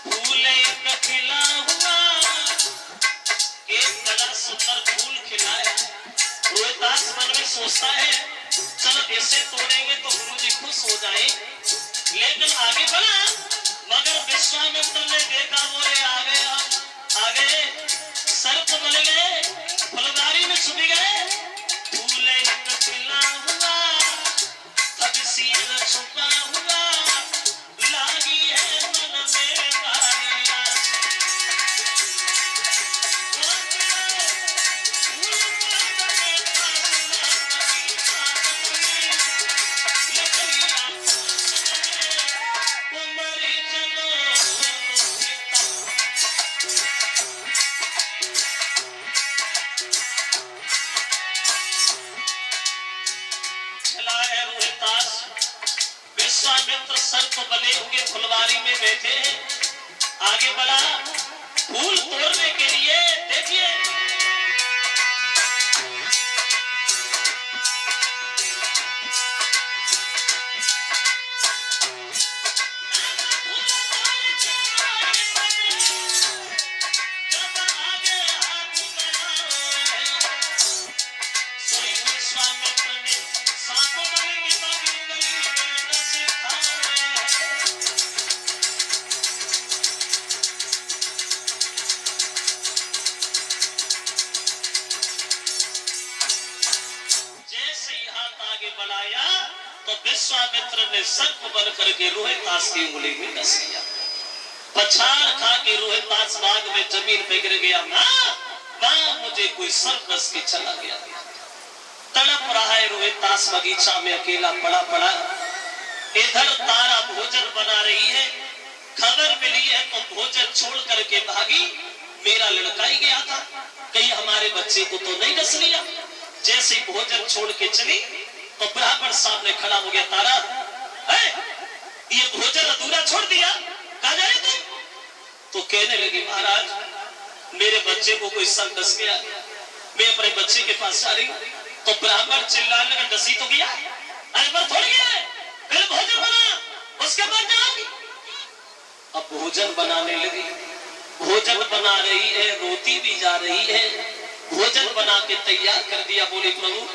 फूल एक खिला हुआ, एक बड़ा सुंदर फूल खिलाया। रोहिदास मन में सोचता है चलो इसे तोड़ेंगे तो गुरुजी खुश हो जाए, लेकिन आगे बढ़ा। मगर विश्वामित्र ने देखा बोले आ गए सर्प बन गए, फुलवारी में छुप गए। फूल एक खिला हुआ, अब सिर छुपा हुआ, लागी है मन में बारियां। विश्वामित्र सर्प बने हुए फुलवारी में बैठे हैं। आगे बढ़ा फूल तोड़ने के लिए। देखिए बनाया तो विश्वामित्र ने सर्प बन करके रोहिदास की उंगली में डस लिया। पछाड़ खा के रोहिदास बाग में जमीन पे गिर गया। मां मुझे कोई सर्प डस के चला गया। तड़प रहा है रोहिदास बगीचा में अकेला पड़ा। इधर तारा भोजन बना रही है। खबर मिली है तो भोजन छोड़ करके भागी। मेरा लड़का ही गया था, कहीं हमारे बच्चे को तो नहीं डस लिया। जैसे ही भोजन छोड़ के चली तो ब्राह्मण सामने खड़ा हो गया। तारा ये भोजन अधूरा छोड़ दिया, कहां जा रही तुम? तो कहने लगी महाराज मेरे बच्चे को कोई सर्प डस गया, मैं अपने बच्चे के पास जा रही। तो ब्राह्मण चिल्लाने लगा डसी तो गया, अरे पर थोड़ी है, पहले भोजन बना उसके बाद जाओगी। अब भोजन बनाने लगी। भोजन बना रही है, रोती भी जा रही है। भोजन बना के तैयार कर दिया। बोले प्रभु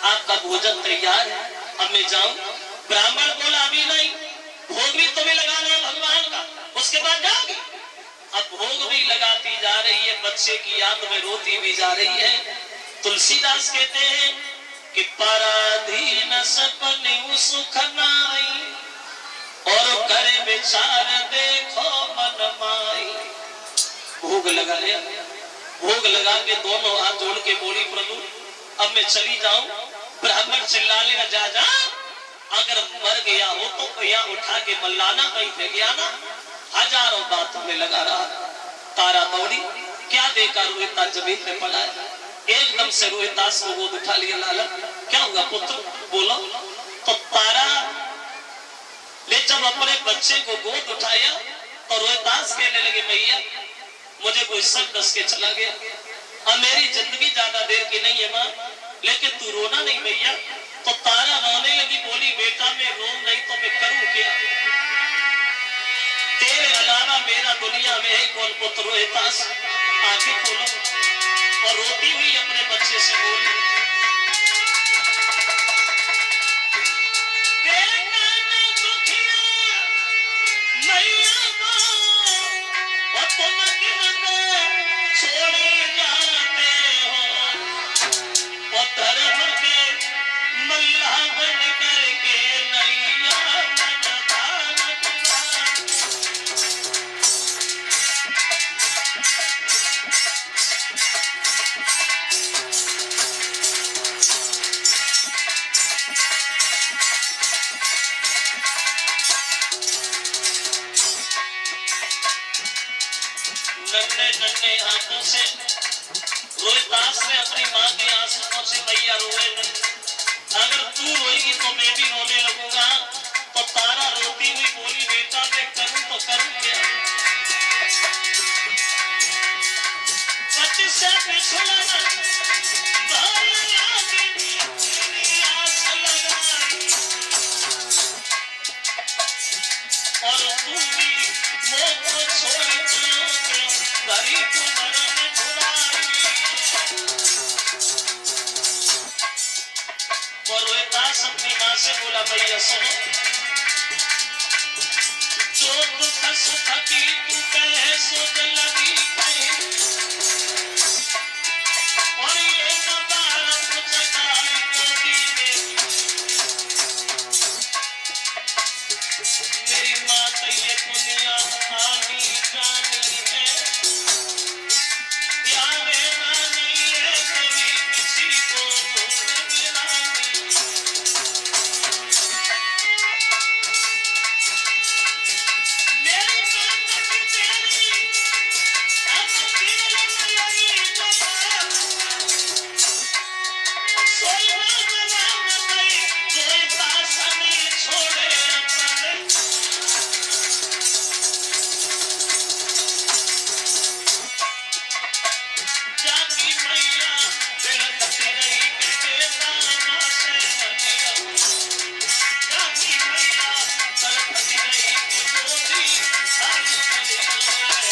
आपका भोजन तैयार है, अब मैं जाऊं? ब्राह्मण बोला अभी नहीं, भोग भी तुम्हें लगाना है भगवान का, उसके बाद जाओगी। अब भोग भी लगाती जा रही है, बच्चे की याद में रोती भी जा रही है। तुलसीदास कहते हैं कि पराधीन सपने सुख नाई, और करे विचार देखो मन माई। भोग लगा लिया। भोग लगा के दोनों हाथ जोड़ के बोली प्रभु अब मैं चली जाऊं? ब्राह्मण चिल्लाने लगा जा अगर मर गया हो तो यहाँ उठा के मल्लाना, कहीं फेंक गया ना। हजारों बातों में लगा रहा। तारा दौड़ी, क्या देखा रोहिदास जमीन पे पड़ा है। एकदम से रोहिदास को गोद उठा लिया। लाला क्या हुआ पुत्र बोलो। तो तारा ने जब अपने बच्चे को गोद उठाया तो रोहिदास कहने लगे भैया मुझे कोई सर्प डस के चला गया, अब मेरी जिंदगी ज्यादा देर की नहीं है मां, लेकिन तू रोना नहीं भैया। तो तारा रोने लगी, बोली बेटा मैं रो नहीं तो मैं करूं क्या? तेरे अलावा मेरा दुनिया में है कौन पुत्र? रोहिदास आंखें खोलो। और रोती हुई अपने बच्चे से बोली नन्हे हाथों से रोहिदास ने अपनी मां के आंसुओं से मैया रोए नहीं, अगर तू रोएगी तो मैं भी रोने लगूंगा। तो तारा रोती हुई बोली बेटा मैं करूं तो करूं क्या? पति से पिछड़ा और तू भी भैया सुनो, जो दुख सुख की तू कहे सो लगी कहीं, और ये मुबारक जगाई गोदी में, मेरी मात ये दुनिया आनी जानी है, याद ना नहीं है कभी किसी को मिलानी। मेरी मात की तेरी अब दिल में यही जगह, सोलवा जवान गई कोई पास नहीं छोड़े अपने, जागी मैया बिलखती रही के बेदाना से हटिया, जागी मैया बिलखती रही के गोदी खाली चली गई।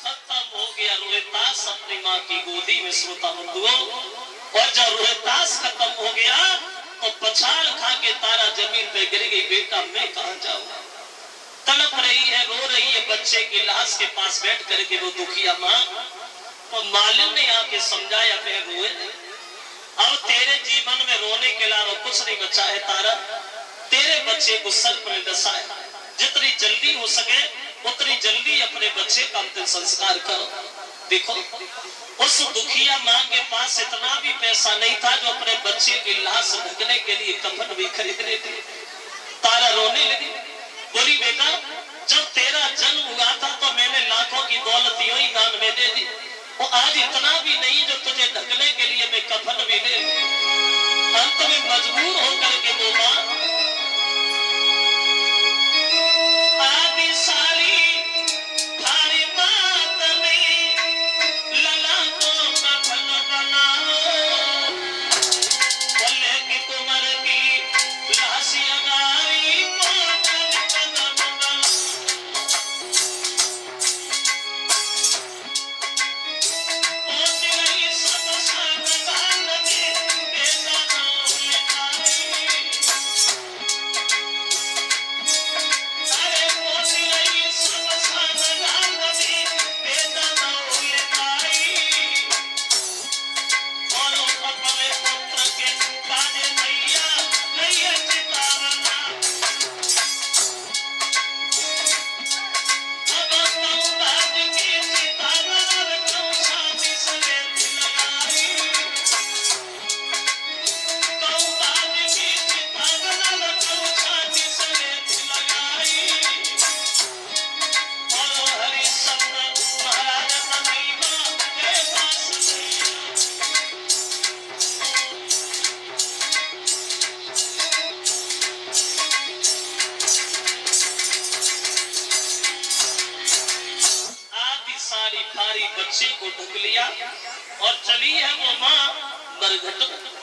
खत्म हो गया रोहितास अपनी माँ की गोदी में सोता बंधुओं, और जब रोहितास खत्म हो गया तो पछाड़ खा के तारा जमीन पे गिर गई। बेटा मैं कहां जाऊं, तड़प रही है, रो रही है, बच्चे की लाश के पास बैठ करके वो दुखिया माँ। तो मालिन ने आके समझाया, बहन रोए, अब तेरे जीवन में रोने के अलावा कुछ नहीं बचा है तारा, तेरे बच्चे को सर्प ने डसा है, जितनी जल्दी हो सके उतनी जल्दी अपने बच्चे का अंतिम संस्कार करो। देखो उस दुखिया माँ के पास इतना भी पैसा नहीं था जो अपने बच्चे की लाश ढकने के लिए कफन भी खरीद लेती। तारा रोने लगी, बोली बेटा जब तेरा जन्म हुआ था तो मैंने लाखों की दौलत यूं ही दान में दे दी, वो आज इतना भी नहीं जो तुझे ढकने के लिए मैं कफन भी ले। अंत में मजबूर होकर के वो माँ आदि सारी भारी बात में लला को कफन बनाओ, बोले कि कुंवर की लाश अगारी को कदम बनाओ। पहुंच गई शमशान घाट में बेटा नाम लिखाई, अरे पहुंच गई शमशान घाट में बेटा नाम लिखाई, और अपने पुत्र के काजे मैया नहीं चितावना। अब कौबाज की चितावना कौशानी समेत लगाई, कौबाज की चितावना कौशानी समेत लगाई, और हरिश्चंद्र महाराज महिमा के पास गई। आदि सारी भारी बच्चे को ढक लिया और चली है वो माँ मरघट में।